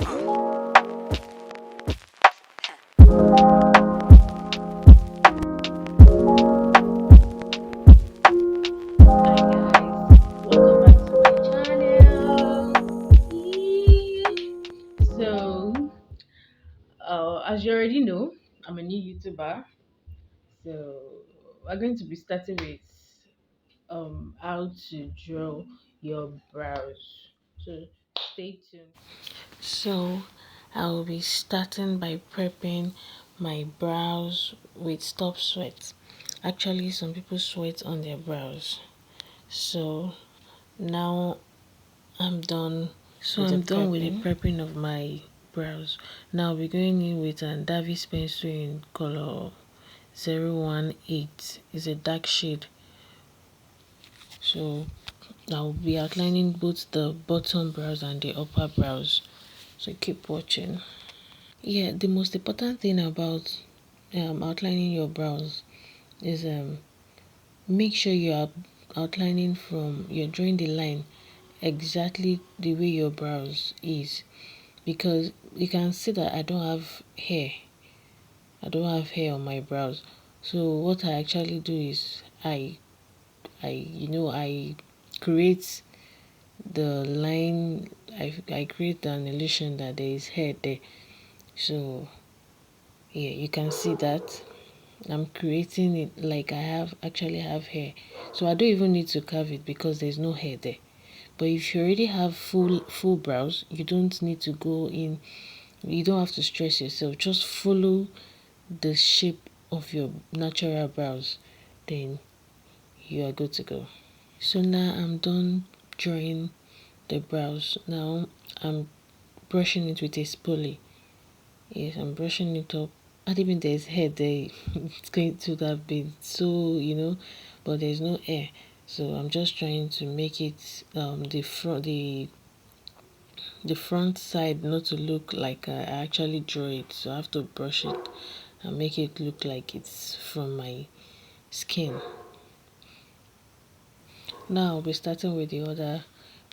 Welcome back to my channel. So, as you already know, I'm a new YouTuber. So, we're going to be starting with how to draw your brows. So, stay tuned. So, I will be starting by prepping my brows with stop sweat. Actually, some people sweat on their brows. So, now I'm done. So I'm done with the prepping of my brows. Now we're going in with an Davis pencil in color 018. It's a dark shade. So I'll be outlining both the bottom brows and the upper brows. So keep watching. Yeah, the most important thing about outlining your brows is make sure you are outlining from you're drawing the line exactly the way your brows is, because you can see that I don't have hair on my brows. So what I actually do is I create the line. I create an illusion that there is hair there. So yeah, you can see that I'm creating it like I have hair. So I don't even need to carve it because there's no hair there. But if you already have full brows, you don't need to go in. You don't have to stress yourself. Just follow the shape of your natural brows, then you are good to go. So now I'm done drawing the brows. Now I'm brushing it with a spoolie. Yes, I'm brushing it up. Not even there's hair there. It's going to have been so, but there's no hair. So I'm just trying to make it the front side not to look like I actually draw it. So I have to brush it and make it look like it's from my skin. Now I'll be starting with the other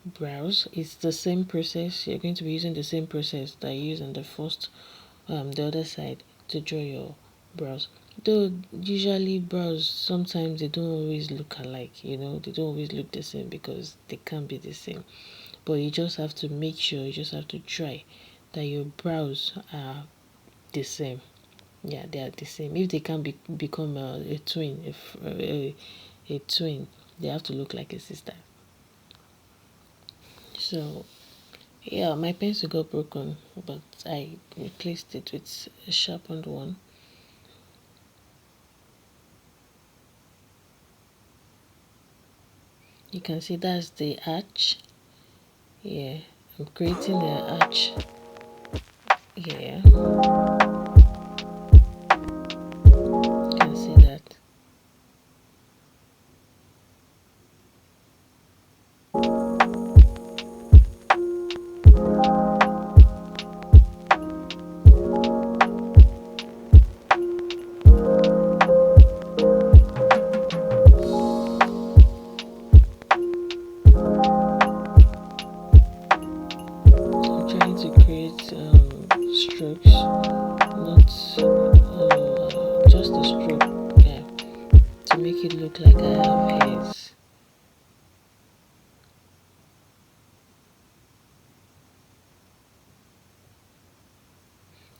brows. It's the same process. You're going to be using the same process that you use on the other side to draw your brows. Though usually brows sometimes they don't always look alike, they don't always look the same because they can't be the same. But you just have to make sure, you just have to try that your brows are the same. Yeah, they are the same. If they can become a twin, if a twin, they have to look like a sister. So yeah, my pencil got broken, but I replaced it with a sharpened one. You can see that's the arch. Yeah, I'm creating the arch. Yeah, you can see that. I'm trying to create strokes, not just a stroke. Yeah, to make it look like I have hairs.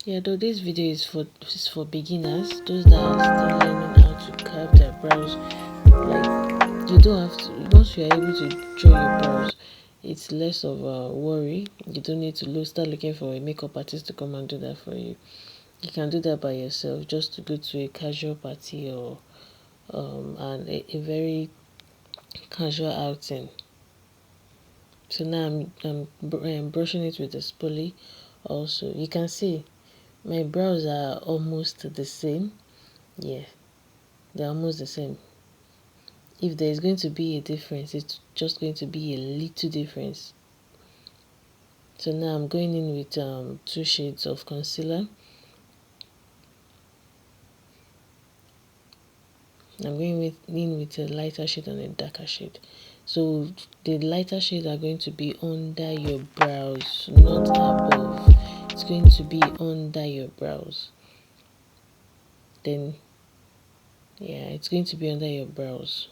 Yeah, though this video is for beginners, those that are still learning how to curve their brows. Like, you don't have to, once you are able to draw your brows, it's less of a worry. You don't need to start looking for a makeup artist to come and do that for you. You can do that by yourself, just to go to a casual party or and a very casual outing. So now I'm brushing it with a spoolie. Also, you can see my brows are almost the same. Yeah, they're almost the same. If there's going to be a difference, it's just going to be a little difference. So now I'm going in with 2 shades of concealer. I'm going in with a lighter shade and a darker shade. So the lighter shades are going to be under your brows, not above. it's going to be under your brows. Then yeah, it's going to be under your brows.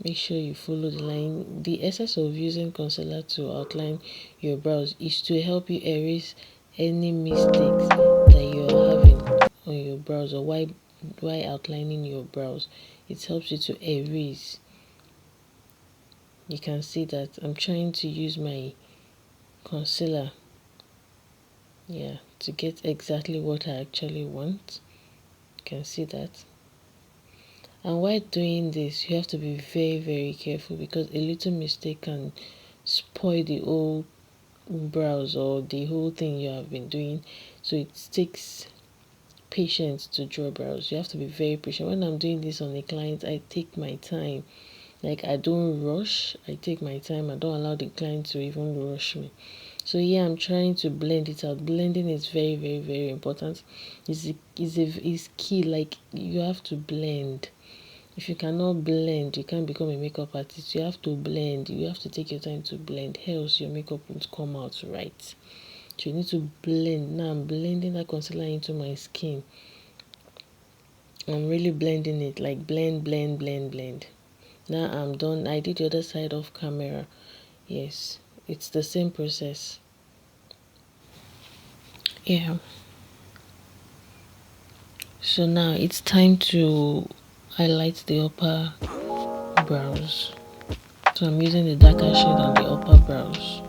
Make sure you follow the line. The essence of using concealer to outline your brows is to help you erase any mistakes that you're having on your brows, or why outlining your brows. It helps you to erase. You can see that I'm trying to use my concealer, yeah, to get exactly what I actually want. You can see that. And while doing this, you have to be very, very careful, because a little mistake can spoil the whole brows or the whole thing you have been doing. So it takes patience to draw brows. You have to be very patient. When I'm doing this on a client, I take my time. Like, I don't rush. I take my time. I don't allow the client to even rush me. So yeah, I'm trying to blend it out. Blending is very, very, very important. Is key. Like, you have to blend. If you cannot blend, you can't become a makeup artist. You have to blend. You have to take your time to blend, else your makeup won't come out right. So you need to blend. Now I'm blending that concealer into my skin. I'm really blending it, like blend, blend, blend, blend. Now I'm done. I did the other side of camera. Yes, it's the same process. Yeah. So now it's time to highlight the upper brows. So I'm using the darker shade on the upper brows.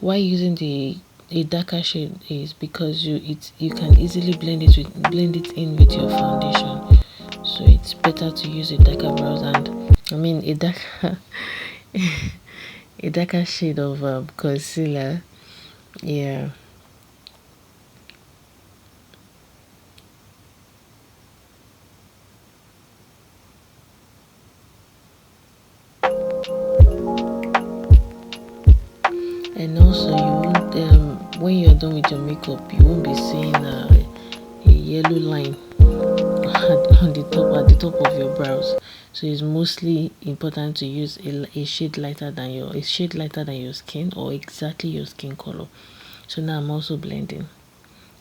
Why using the a darker shade is because you can easily blend it in with your foundation. So it's better to use a darker brows, and I mean a darker a darker shade of concealer. Yeah. And also, you won't when you're done with your makeup, you won't be seeing a yellow line at the top of your brows. So it's mostly important to use a shade lighter than your skin, or exactly your skin color. So now I'm also blending.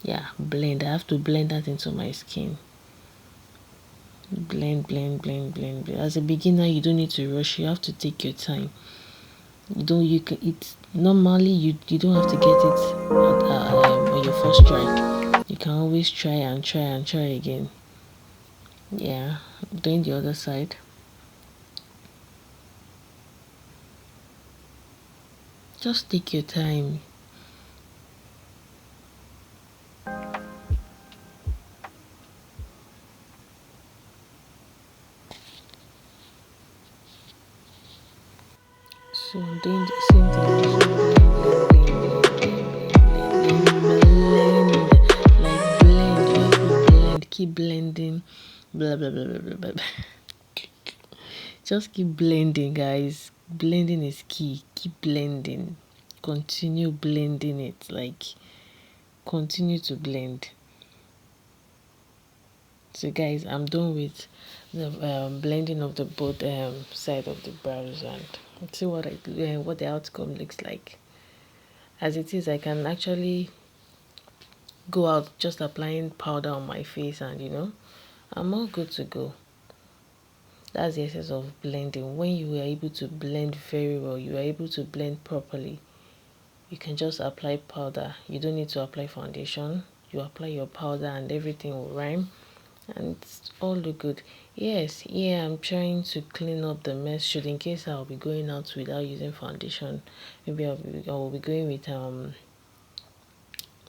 Yeah, blend. I have to blend that into my skin. Blend, blend, blend, blend, blend. As a beginner, you don't need to rush. You have to take your time. You can, it's normally you don't have to get it on your first try. You can always try and try and try again. Yeah, doing the other side. Just take your time. So I'm doing the same thing. Blend. Keep blending. Blah blah blah blah blah blah. Just keep blending, guys. Blending is key. Keep blending. Continue blending it. Like, continue to blend. So guys, I'm done with the blending of the both side of the brows, and let's see what the outcome looks like. As it is, I can actually go out just applying powder on my face, and I'm all good to go. That's the essence of blending. When you are able to blend very well, you are able to blend properly, you can just apply powder. You don't need to apply foundation. You apply your powder and everything will rhyme, and it's all look good. Yes, yeah, I'm trying to clean up the mess. Should in case I'll be going out without using foundation, maybe I'll be going with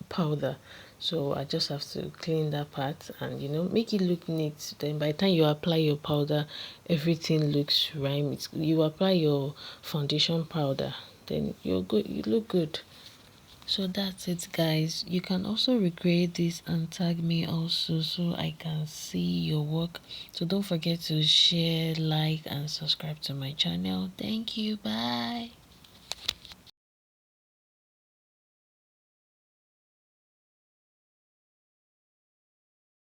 powder. So I just have to clean that part and make it look neat. Then by the time you apply your powder, everything looks rhyme. You apply your foundation powder, then you're good, you look good. So that's it, guys. You can also recreate this and tag me also, so I can see your work. So don't forget to share, like, and subscribe to my channel. Thank you. Bye.